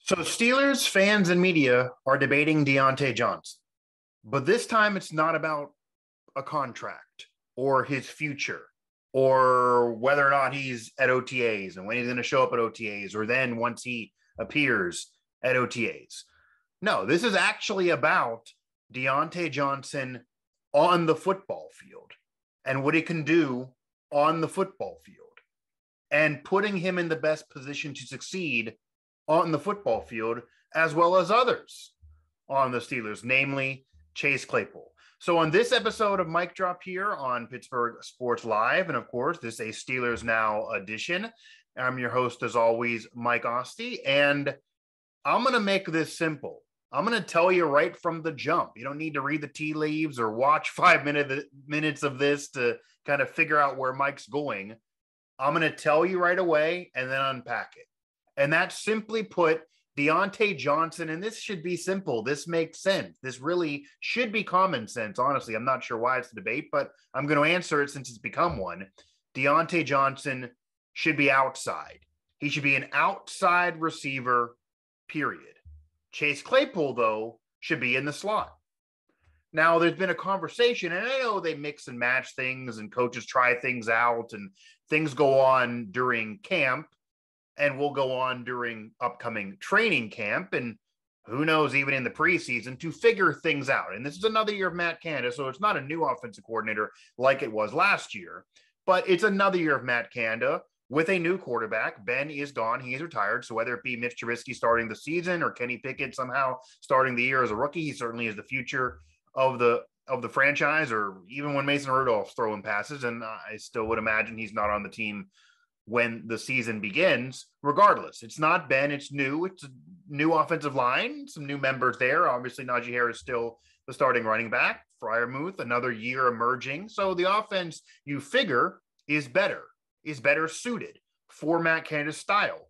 So Steelers fans and media are debating Diontae Johnson, but this time it's not about a contract or his future or whether or not he's at OTAs and when he's going to show up at OTAs or then once he appears at OTAs. No, this is actually about Diontae Johnson on the football field and what he can do on the football field and putting him in the best position to succeed on the football field, as well as others on the Steelers, namely Chase Claypool. So on this episode of Mic Drop here on Pittsburgh Sports Live, and of course, this is a Steelers Now edition. I'm your host, as always, Mike Asti, and I'm going to make this simple. I'm going to tell you right from the jump. You don't need to read the tea leaves or watch 5 minutes of this to kind of figure out where Mike's going. I'm going to tell you right away and then unpack it. And that's simply put, Diontae Johnson, and this should be simple. This makes sense. This really should be common sense, honestly. I'm not sure why it's a debate, but I'm going to answer it since it's become one. Diontae Johnson should be outside. He should be an outside receiver, period. Chase Claypool, though, should be in the slot. Now, there's been a conversation, and I know they mix and match things, and coaches try things out, and things go on during camp, and will go on during upcoming training camp, and who knows, even in the preseason, to figure things out. And this is another year of Matt Canada, so it's not a new offensive coordinator like it was last year, but it's another year of Matt Canada with a new quarterback. Ben is gone. He is retired. So whether it be Mitch Trubisky starting the season or Kenny Pickett somehow starting the year as a rookie, he certainly is the future of the franchise, or even when Mason Rudolph's throwing passes, and I still would imagine he's not on the team when the season begins. Regardless, it's not Ben, it's new. It's a new offensive line, some new members there. Obviously, Najee Harris still the starting running back. Freiermuth, another year emerging. So the offense, you figure, is better suited for Matt Canada's style.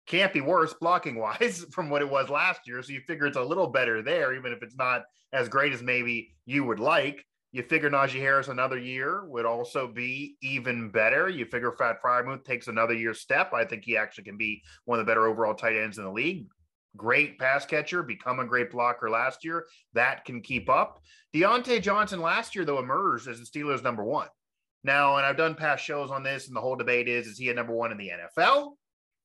Can't be worse blocking-wise from what it was last year. So you figure it's a little better there, even if it's not as great as maybe you would like. You figure Najee Harris another year would also be even better. You figure Fat Freiermuth takes another year step. I think he actually can be one of the better overall tight ends in the league. Great pass catcher, become a great blocker last year. That can keep up. Diontae Johnson last year, though, emerged as the Steelers' number one. Now, and I've done past shows on this, and the whole debate is he a number one in the NFL,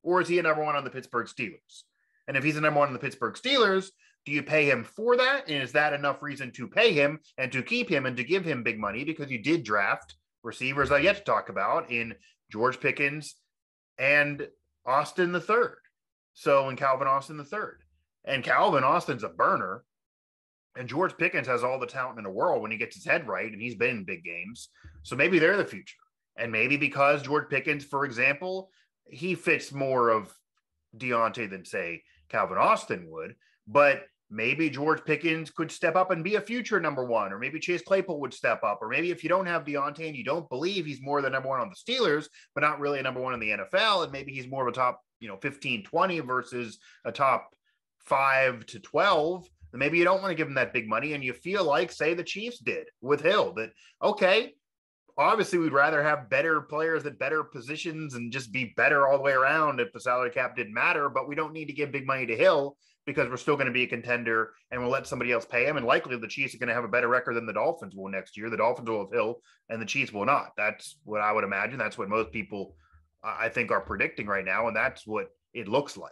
or is he a number one on the Pittsburgh Steelers? And if he's a number one on the Pittsburgh Steelers, do you pay him for that? And is that enough reason to pay him and to keep him and to give him big money? Because you did draft receivers I've yet to talk about in George Pickens and Austin the third. And Calvin Austin the third. And Calvin Austin's a burner. And George Pickens has all the talent in the world when he gets his head right, and he's been in big games. So maybe they're the future. And maybe because George Pickens, for example, he fits more of Diontae than, say, Calvin Austin would. But maybe George Pickens could step up and be a future number one, or maybe Chase Claypool would step up, or maybe if you don't have Diontae and you don't believe he's more than number one on the Steelers, but not really a number one in the NFL, and maybe he's more of a top 15, 20 versus a top 5 to 12, then maybe you don't want to give him that big money, and you feel like, say, the Chiefs did with Hill, that, okay, obviously we'd rather have better players at better positions and just be better all the way around if the salary cap didn't matter, but we don't need to give big money to Hill because we're still going to be a contender and we'll let somebody else pay him. And likely the Chiefs are going to have a better record than the Dolphins will next year. The Dolphins will have Hill and the Chiefs will not. That's what I would imagine. That's what most people, I think, are predicting right now. And that's what it looks like.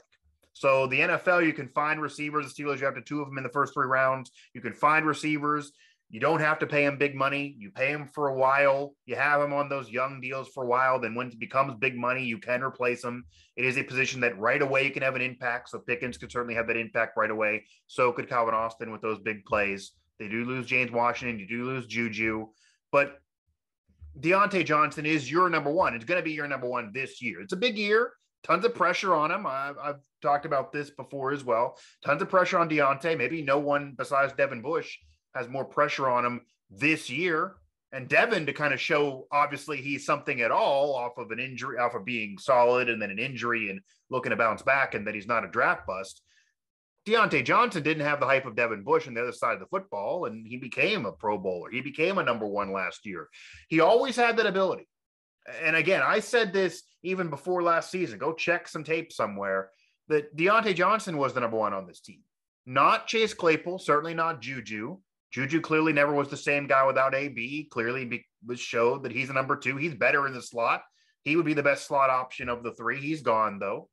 So the NFL, you can find receivers. The Steelers, you have to two of them in the first 3 rounds. You can find receivers. You don't have to pay him big money. You pay him for a while. You have him on those young deals for a while. Then when it becomes big money, you can replace him. It is a position that right away you can have an impact. So Pickens could certainly have that impact right away. So could Calvin Austin with those big plays. They do lose James Washington. You do lose Juju. But Diontae Johnson is your number one. It's going to be your number one this year. It's a big year. Tons of pressure on him. I've talked about this before as well. Tons of pressure on Diontae. Maybe no one besides Devin Bush has more pressure on him this year. And Devin, to kind of show, obviously, he's something at all off of an injury, off of being solid and then an injury and looking to bounce back and that he's not a draft bust. Diontae Johnson didn't have the hype of Devin Bush on the other side of the football, and he became a Pro Bowler. He became a number one last year. He always had that ability. And again, I said this even before last season. Go check some tape somewhere. that Diontae Johnson was the number one on this team. Not Chase Claypool, certainly not Juju. Juju clearly never was the same guy without AB. Clearly was showed that he's a number two. He's better in the slot. He would be the best slot option of the three. He's gone, though.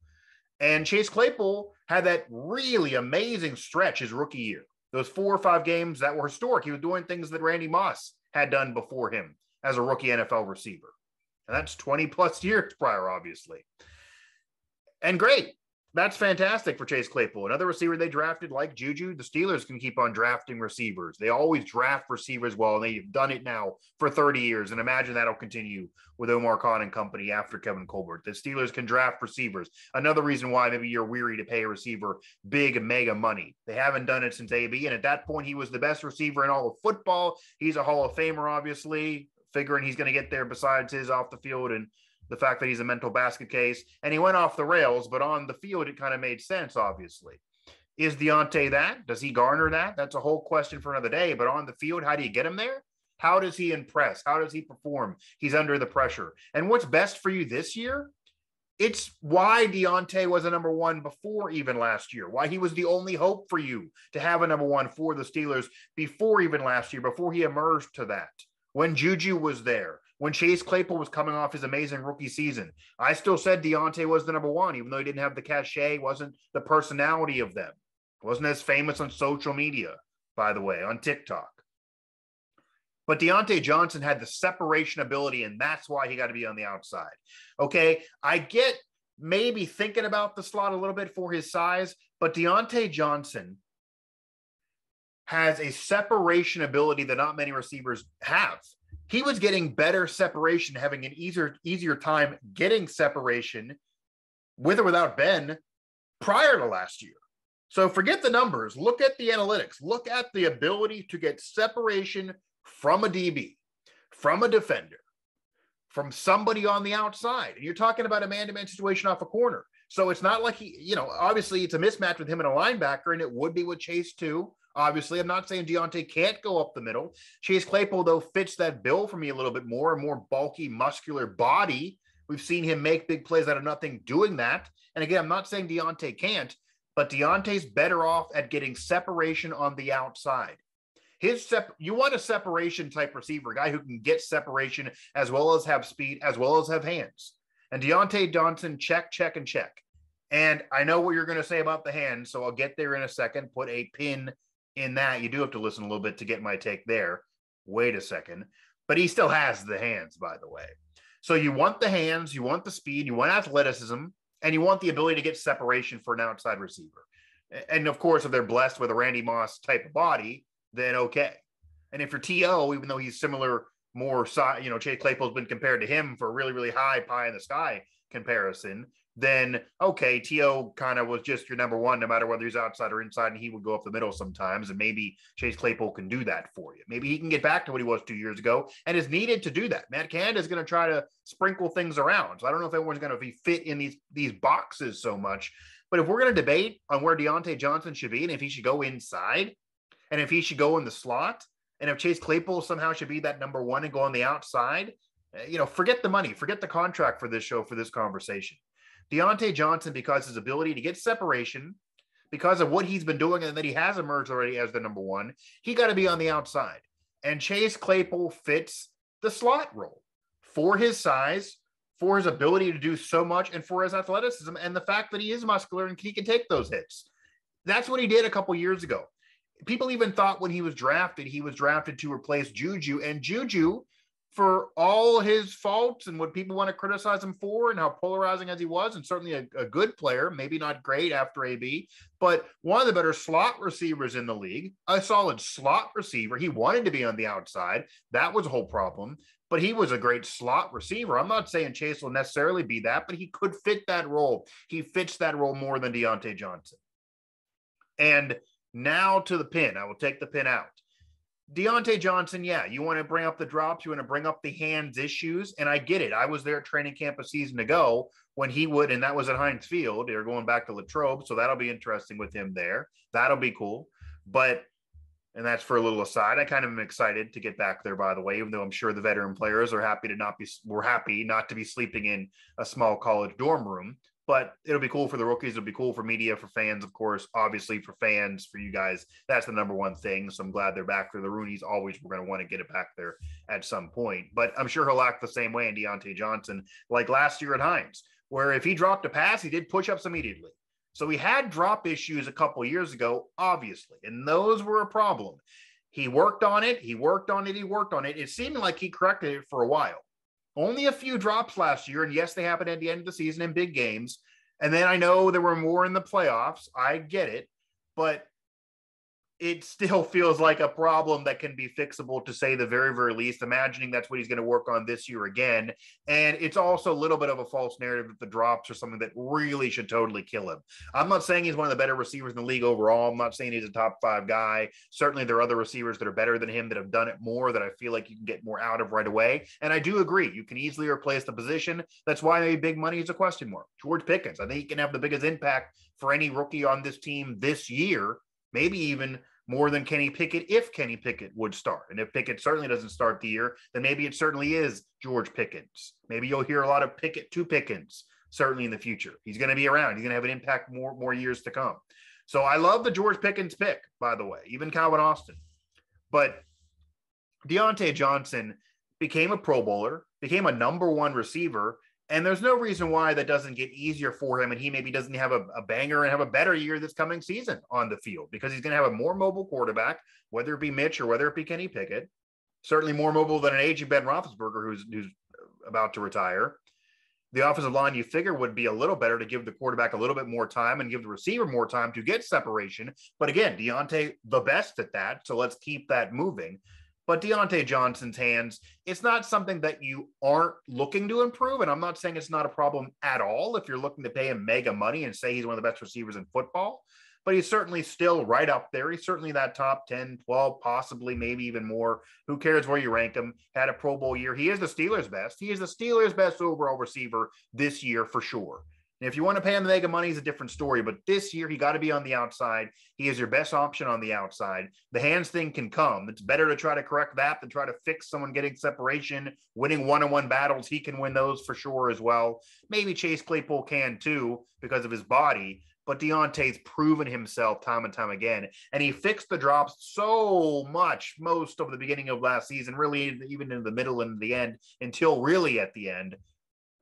And Chase Claypool had that really amazing stretch his rookie year. Those 4 or 5 games that were historic. He was doing things that Randy Moss had done before him as a rookie NFL receiver. And that's 20 plus years prior, obviously. And great. That's fantastic for Chase Claypool. Another receiver they drafted like Juju, the Steelers can keep on drafting receivers. They always draft receivers well, and they've done it now for 30 years. And imagine that'll continue with Omar Khan and company after Kevin Colbert. The Steelers can draft receivers. Another reason why maybe you're weary to pay a receiver big mega money. They haven't done it since AB, and at that point, he was the best receiver in all of football. He's a Hall of Famer, obviously, figuring he's going to get there besides his off the field and the fact that he's a mental basket case, and he went off the rails, but on the field, it kind of made sense, obviously. Is Diontae that? Does he garner that? That's a whole question for another day, but on the field, how do you get him there? How does he impress? How does he perform? He's under the pressure. And what's best for you this year? It's why Diontae was a number one before even last year, why he was the only hope for you to have a number one for the Steelers before even last year, before he emerged to that. When Juju was there, when Chase Claypool was coming off his amazing rookie season, I still said Diontae was the number one, even though he didn't have the cachet, wasn't the personality of them. Wasn't as famous on social media, by the way, on TikTok. But Diontae Johnson had the separation ability, and that's why he got to be on the outside. Okay, I get maybe thinking about the slot a little bit for his size, but Diontae Johnson has a separation ability that not many receivers have. He was getting better separation, having an easier time getting separation with or without Ben prior to last year. So forget the numbers. Look at the analytics. Look at the ability to get separation from a DB, from a defender, from somebody on the outside. And you're talking about a man-to-man situation off a corner. So it's not like he, obviously it's a mismatch with him and a linebacker, and it would be with Chase too. Obviously, I'm not saying Diontae can't go up the middle. Chase Claypool, though, fits that bill for me a little bit more, a more bulky, muscular body. We've seen him make big plays out of nothing doing that. And again, I'm not saying Diontae can't, but Diontae's better off at getting separation on the outside. You want a separation type receiver, a guy who can get separation as well as have speed, as well as have hands. And Diontae Johnson, check, check, and check. And I know what you're going to say about the hands, so I'll get there in a second, put a pin in that. You do have to listen a little bit to get my take there. Wait a second. But he still has the hands, by the way. So you want the hands, you want the speed, you want athleticism, and you want the ability to get separation for an outside receiver. And of course, if they're blessed with a Randy Moss type of body, then okay. And if you're T.O., even though he's similar, more size, Chase Claypool's been compared to him for a really, really high pie in the sky comparison, then okay, T.O. kind of was just your number one, no matter whether he's outside or inside, and he would go up the middle sometimes, and maybe Chase Claypool can do that for you. Maybe he can get back to what he was 2 years ago and is needed to do that. Matt Canada is going to try to sprinkle things around. So I don't know if everyone's going to be fit in these boxes so much, but if we're going to debate on where Diontae Johnson should be and if he should go inside and if he should go in the slot and if Chase Claypool somehow should be that number one and go on the outside, forget the money, forget the contract for this show, for this conversation. Diontae Johnson, because his ability to get separation, because of what he's been doing and that he has emerged already as the number one, he got to be on the outside. And Chase Claypool fits the slot role for his size, for his ability to do so much, and for his athleticism, and the fact that he is muscular and he can take those hits. That's what he did a couple years ago. People even thought when he was drafted to replace Juju, and Juju, for all his faults and what people want to criticize him for and how polarizing as he was, and certainly a good player, maybe not great after AB, but one of the better slot receivers in the league, a solid slot receiver. He wanted to be on the outside. That was a whole problem, but he was a great slot receiver. I'm not saying Chase will necessarily be that, but he could fit that role. He fits that role more than Diontae Johnson. And now to the pin. I will take the pin out. Diontae Johnson, yeah, you want to bring up the drops, you want to bring up the hands issues, and I get it. I was there at training camp a season ago when he would, and that was at Heinz Field. They're going back to Latrobe, so that'll be interesting with him there. That'll be cool. But, and that's for a little aside, I kind of am excited to get back there, by the way, even though I'm sure the veteran players are happy not to be sleeping in a small college dorm room. but it'll be cool for the rookies. It'll be cool for media, for fans, of course, obviously for fans, for you guys. That's the number one thing. So I'm glad they're back. For the Roonies, always we're going to want to get it back there at some point. But I'm sure he'll act the same way in Diontae Johnson, like last year at Hines, where if he dropped a pass, he did push-ups immediately. So he had drop issues a couple years ago, obviously, and those were a problem. He worked on it. He worked on it. He worked on it. It seemed like he corrected it for a while. Only a few drops last year, and yes, they happened at the end of the season in big games. And then I know there were more in the playoffs. I get it, but it still feels like a problem that can be fixable, to say the very, very least, imagining that's what he's going to work on this year again. And it's also a little bit of a false narrative that the drops are something that really should totally kill him. I'm not saying he's one of the better receivers in the league overall. I'm not saying he's a top 5 guy. Certainly there are other receivers that are better than him that have done it more, that I feel like you can get more out of right away. And I do agree. You can easily replace the position. That's why maybe big money is a question mark. George Pickens, I think he can have the biggest impact for any rookie on this team this year, maybe even more than Kenny Pickett, if Kenny Pickett would start. And if Pickett certainly doesn't start the year, then maybe it certainly is George Pickens. Maybe you'll hear a lot of Pickett to Pickens, certainly in the future. He's going to be around. He's going to have an impact more years to come. So I love the George Pickens pick, by the way, even Calvin Austin. But Diontae Johnson became a Pro Bowler, became a number 1 receiver, and there's no reason why that doesn't get easier for him, and he maybe doesn't have a banger and have a better year this coming season on the field, because he's going to have a more mobile quarterback, whether it be Mitch or whether it be Kenny Pickett. Certainly more mobile than an aging Ben Roethlisberger who's about to retire. The offensive line, you figure, would be a little better to give the quarterback a little bit more time and give the receiver more time to get separation. But again, Diontae, the best at that, so let's keep that moving. But Diontae Johnson's hands, it's not something that you aren't looking to improve. And I'm not saying it's not a problem at all if you're looking to pay him mega money and say he's one of the best receivers in football. But he's certainly still right up there. He's certainly that top 10, 12, possibly, maybe even more. Who cares where you rank him? Had a Pro Bowl year. He is the Steelers' best. He is the Steelers' best overall receiver this year for sure. And if you want to pay him the mega money, it's a different story. But this year, he got to be on the outside. He is your best option on the outside. The hands thing can come. It's better to try to correct that than try to fix someone getting separation, winning one-on-one battles. He can win those for sure as well. Maybe Chase Claypool can too because of his body. But Diontae's proven himself time and time again. And he fixed the drops so much most of the beginning of last season, really even in the middle and the end, until really at the end,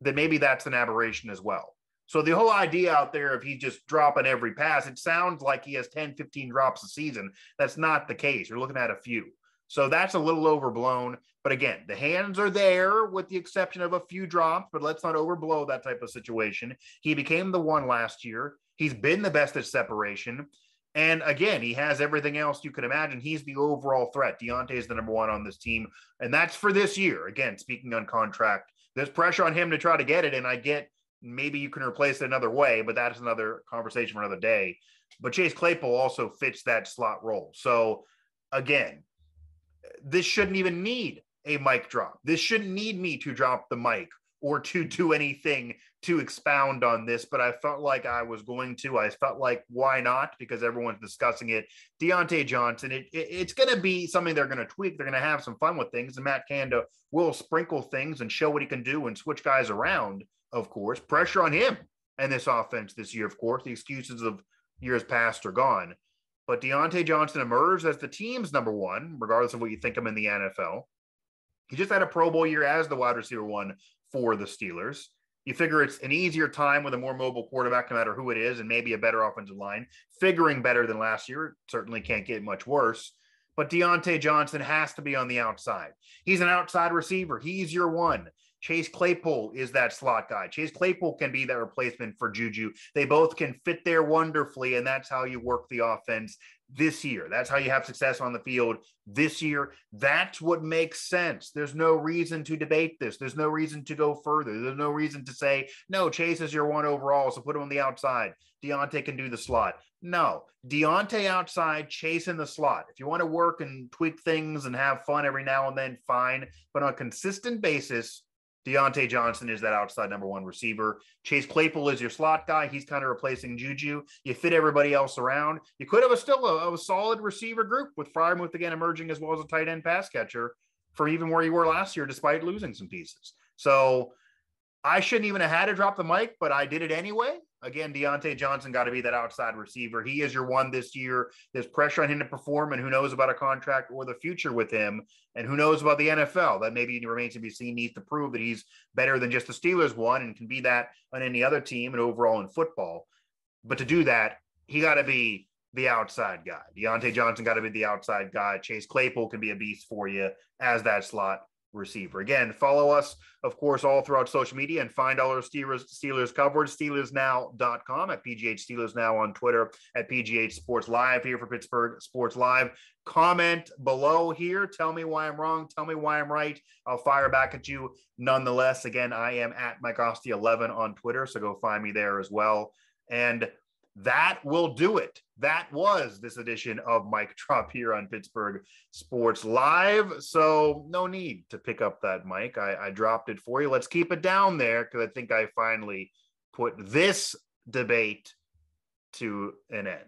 that maybe that's an aberration as well. So the whole idea out there of he's just dropping every pass, it sounds like he has 10, 15 drops a season. That's not the case. You're looking at a few. So that's a little overblown. But again, the hands are there with the exception of a few drops, but let's not overblow that type of situation. He became the one last year. He's been the best at separation. And again, he has everything else you can imagine. He's the overall threat. Diontae is the number 1 on this team. And that's for this year. Again, speaking on contract, there's pressure on him to try to get it. And I get maybe you can replace it another way, but that is another conversation for another day. But Chase Claypool also fits that slot role. So again, this shouldn't even need a mic drop. This shouldn't need me to drop the mic or to do anything to expound on this, but I felt like I was going to. I felt like, why not? Because everyone's discussing it. Diontae Johnson, it's going to be something they're going to tweak. They're going to have some fun with things, and Matt Canada will sprinkle things and show what he can do and switch guys around, of course. Pressure on him and this offense this year, of course. The excuses of years past are gone. But Diontae Johnson emerged as the team's number 1, regardless of what you think of him in the NFL. He just had a Pro Bowl year as the wide receiver 1 for the Steelers. You figure it's an easier time with a more mobile quarterback, no matter who it is, and maybe a better offensive line. Figuring better than last year, certainly can't get much worse. But Diontae Johnson has to be on the outside. He's an outside receiver. He's your 1. Chase Claypool is that slot guy. Chase Claypool can be that replacement for Juju. They both can fit there wonderfully, and that's how you work the offense this year. That's how you have success on the field this year. That's what makes sense. There's no reason to debate this. There's no reason to go further. There's no reason to say, no, Chase is your 1 overall, so put him on the outside. Diontae can do the slot. No, Diontae outside, Chase in the slot. If you want to work and tweak things and have fun every now and then, fine. But on a consistent basis, Diontae Johnson is that outside number 1 receiver. Chase Claypool is your slot guy. He's kind of replacing Juju. You fit everybody else around. You could have a solid receiver group with Freiermuth again emerging as well as a tight end pass catcher from even where you were last year, despite losing some pieces. So I shouldn't even have had to drop the mic, but I did it anyway. Again, Diontae Johnson got to be that outside receiver. He is your one this year. There's pressure on him to perform, and who knows about a contract or the future with him, and who knows about the NFL. That maybe remains to be seen. Needs to prove that he's better than just the Steelers one and can be that on any other team and overall in football. But to do that, he got to be the outside guy. Diontae Johnson got to be the outside guy. Chase Claypool can be a beast for you as that slot receiver. Again, follow us, of course, all throughout social media and find all our Steelers coverage, SteelersNow.com, at PGH Steelers Now on Twitter, at PGH Sports Live here for Pittsburgh Sports Live. Comment below here. Tell me why I'm wrong. Tell me why I'm right. I'll fire back at you nonetheless. Again, I am at Mike Asti 11 on Twitter, so go find me there as well. And that will do it. That was this edition of Mic Drop here on Pittsburgh Sports Live. So no need to pick up that mic. I dropped it for you. Let's keep it down there because I think I finally put this debate to an end.